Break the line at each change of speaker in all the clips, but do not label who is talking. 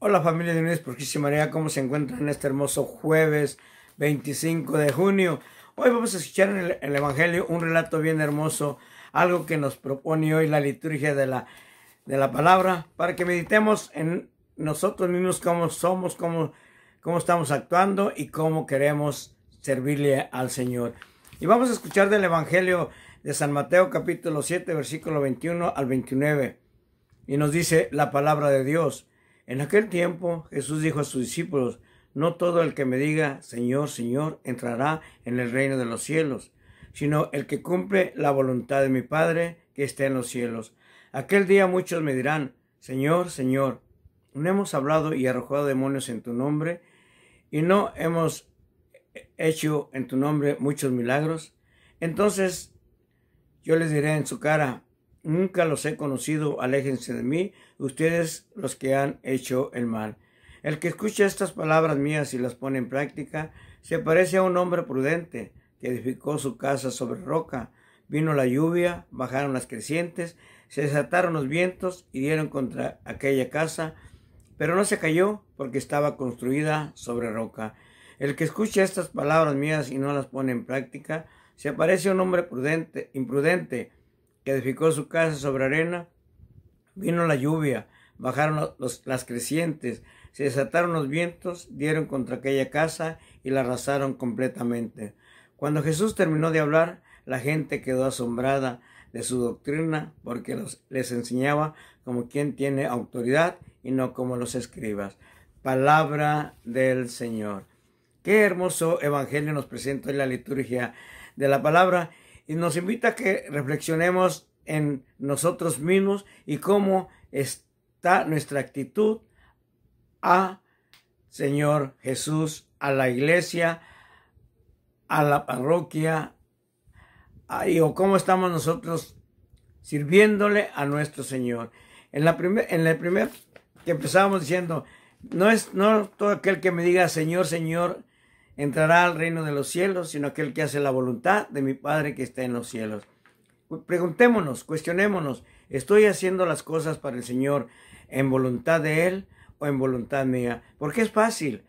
Hola familia de Unidos por Cristo y María, ¿cómo se encuentran en este hermoso jueves 25 de junio? Hoy vamos a escuchar en el Evangelio un relato bien hermoso, algo que nos propone hoy la liturgia de la palabra, para que meditemos en nosotros mismos, cómo somos, cómo estamos actuando y cómo queremos servirle al Señor. Y vamos a escuchar del Evangelio de San Mateo capítulo 7, versículo 21 al 29. Y nos dice la palabra de Dios. En aquel tiempo Jesús dijo a sus discípulos: no todo el que me diga Señor, Señor, entrará en el reino de los cielos, sino el que cumple la voluntad de mi Padre que está en los cielos. Aquel día muchos me dirán: Señor, Señor, ¿no hemos hablado y arrojado demonios en tu nombre? ¿Y no hemos hecho en tu nombre muchos milagros? Entonces yo les diré en su cara: nunca los he conocido, aléjense de mí, ustedes los que han hecho el mal. El que escucha estas palabras mías y las pone en práctica, se parece a un hombre prudente que edificó su casa sobre roca. Vino la lluvia, bajaron las crecientes, se desataron los vientos y dieron contra aquella casa, pero no se cayó porque estaba construida sobre roca. El que escucha estas palabras mías y no las pone en práctica, se parece a un hombre imprudente, que edificó su casa sobre arena. Vino la lluvia, bajaron las crecientes, se desataron los vientos, dieron contra aquella casa y la arrasaron completamente. Cuando Jesús terminó de hablar, la gente quedó asombrada de su doctrina, porque les enseñaba como quien tiene autoridad y no como los escribas. Palabra del Señor. Qué hermoso evangelio nos presenta hoy la liturgia de la palabra, y nos invita a que reflexionemos en nosotros mismos y cómo está nuestra actitud a Señor Jesús, a la iglesia, a la parroquia, o cómo estamos nosotros sirviéndole a nuestro Señor. En el primer que empezábamos diciendo: no todo aquel que me diga Señor, Señor, entrará al reino de los cielos, sino aquel que hace la voluntad de mi Padre que está en los cielos. Preguntémonos, cuestionémonos: ¿estoy haciendo las cosas para el Señor en voluntad de Él o en voluntad mía? Porque es fácil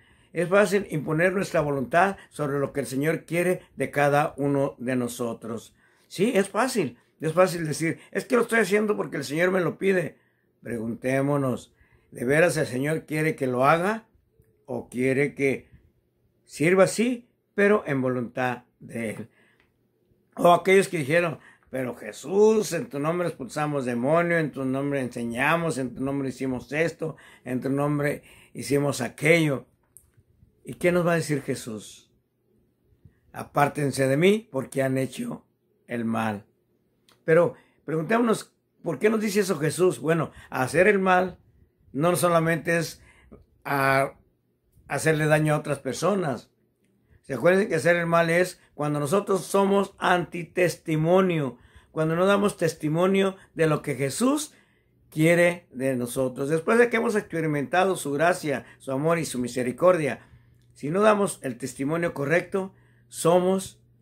imponer nuestra voluntad sobre lo que el Señor quiere de cada uno de nosotros. Sí, es fácil decir: es que lo estoy haciendo porque el Señor me lo pide. Preguntémonos: ¿de veras el Señor quiere que lo haga o quiere que sirva así, pero en voluntad de Él? O aquellos que dijeron: pero Jesús, en tu nombre expulsamos demonios, en tu nombre enseñamos, en tu nombre hicimos esto, en tu nombre hicimos aquello. ¿Y qué nos va a decir Jesús? Apártense de mí porque han hecho el mal. Pero preguntémonos: ¿por qué nos dice eso Jesús? Bueno, hacer el mal no solamente es hacerle daño a otras personas. ¿Se acuerdan que hacer el mal es cuando nosotros somos antitestimonio, cuando no damos testimonio de lo que Jesús quiere de nosotros? Después de que hemos experimentado su gracia, su amor y su misericordia, si no damos el testimonio correcto,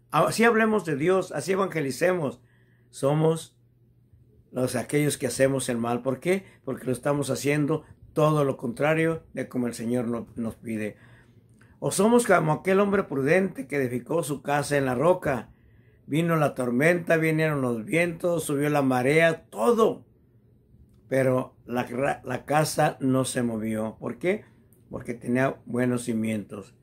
así hablemos de Dios, así evangelicemos, somos aquellos que hacemos el mal. ¿Por qué? Porque lo estamos haciendo todo lo contrario de como el Señor nos pide. O somos como aquel hombre prudente que edificó su casa en la roca. Vino la tormenta, vinieron los vientos, subió la marea, todo. Pero la casa no se movió. ¿Por qué? Porque tenía buenos cimientos.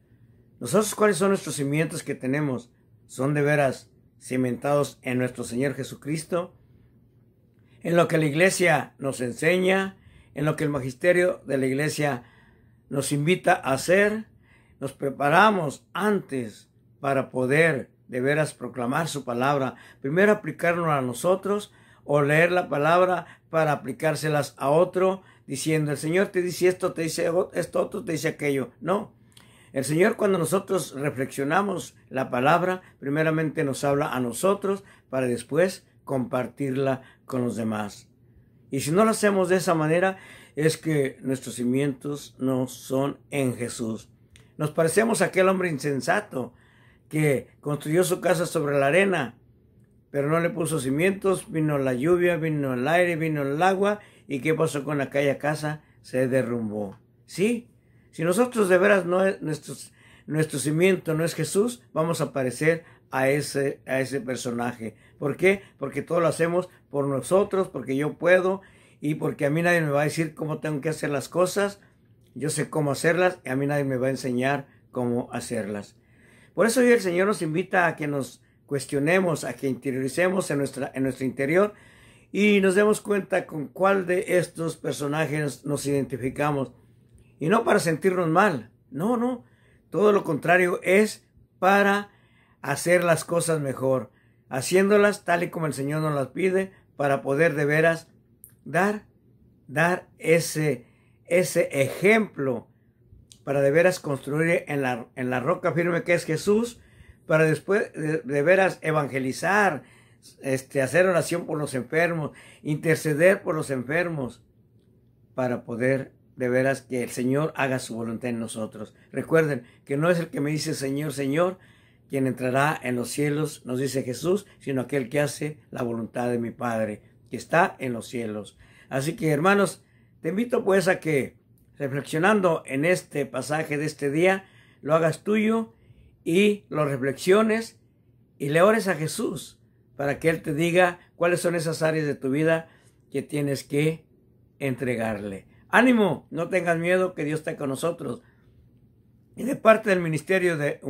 ¿Nosotros cuáles son nuestros cimientos que tenemos? ¿Son de veras cimentados en nuestro Señor Jesucristo? En lo que la iglesia nos enseña, en lo que el magisterio de la iglesia nos invita a hacer. Nos preparamos antes para poder de veras proclamar su palabra. Primero aplicarnos a nosotros, o leer la palabra para aplicárselas a otro, diciendo: el Señor te dice esto, te dice esto, otro te dice aquello. No. El Señor, cuando nosotros reflexionamos la palabra, primeramente nos habla a nosotros para después compartirla con los demás. Y si no lo hacemos de esa manera, es que nuestros cimientos no son en Jesús. Nos parecemos a aquel hombre insensato que construyó su casa sobre la arena, pero no le puso cimientos. Vino la lluvia, vino el aire, vino el agua. ¿Y qué pasó con aquella casa? Se derrumbó. Sí, si nosotros de veras no es nuestro cimiento no es Jesús, vamos a parecer a ese personaje. ¿Por qué? Porque todo lo hacemos por nosotros, porque yo puedo y porque a mí nadie me va a decir cómo tengo que hacer las cosas. Yo sé cómo hacerlas y a mí nadie me va a enseñar cómo hacerlas. Por eso hoy el Señor nos invita a que nos cuestionemos, a que interioricemos en nuestro interior y nos demos cuenta con cuál de estos personajes nos identificamos. Y no para sentirnos mal, no, todo lo contrario, es para hacer las cosas mejor, haciéndolas tal y como el Señor nos las pide, para poder de veras dar ese ejemplo, para de veras construir en la roca firme que es Jesús, para después de veras evangelizar, hacer oración por los enfermos, interceder por los enfermos, para poder de veras que el Señor haga su voluntad en nosotros. Recuerden que no es el que me dice Señor, Señor, quien entrará en los cielos, nos dice Jesús, sino aquel que hace la voluntad de mi Padre, que está en los cielos. Así que, hermanos, te invito pues a que, reflexionando en este pasaje de este día, lo hagas tuyo y lo reflexiones y le ores a Jesús para que Él te diga cuáles son esas áreas de tu vida que tienes que entregarle. Ánimo, no tengas miedo, que Dios está con nosotros. Y de parte del Ministerio de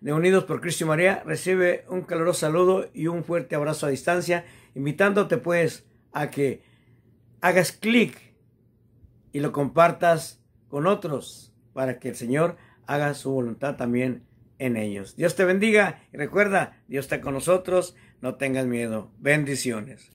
Unidos por Cristo y María, recibe un caluroso saludo y un fuerte abrazo a distancia, invitándote pues a que hagas clic y lo compartas con otros para que el Señor haga su voluntad también en ellos. Dios te bendiga y recuerda, Dios está con nosotros, no tengas miedo. Bendiciones.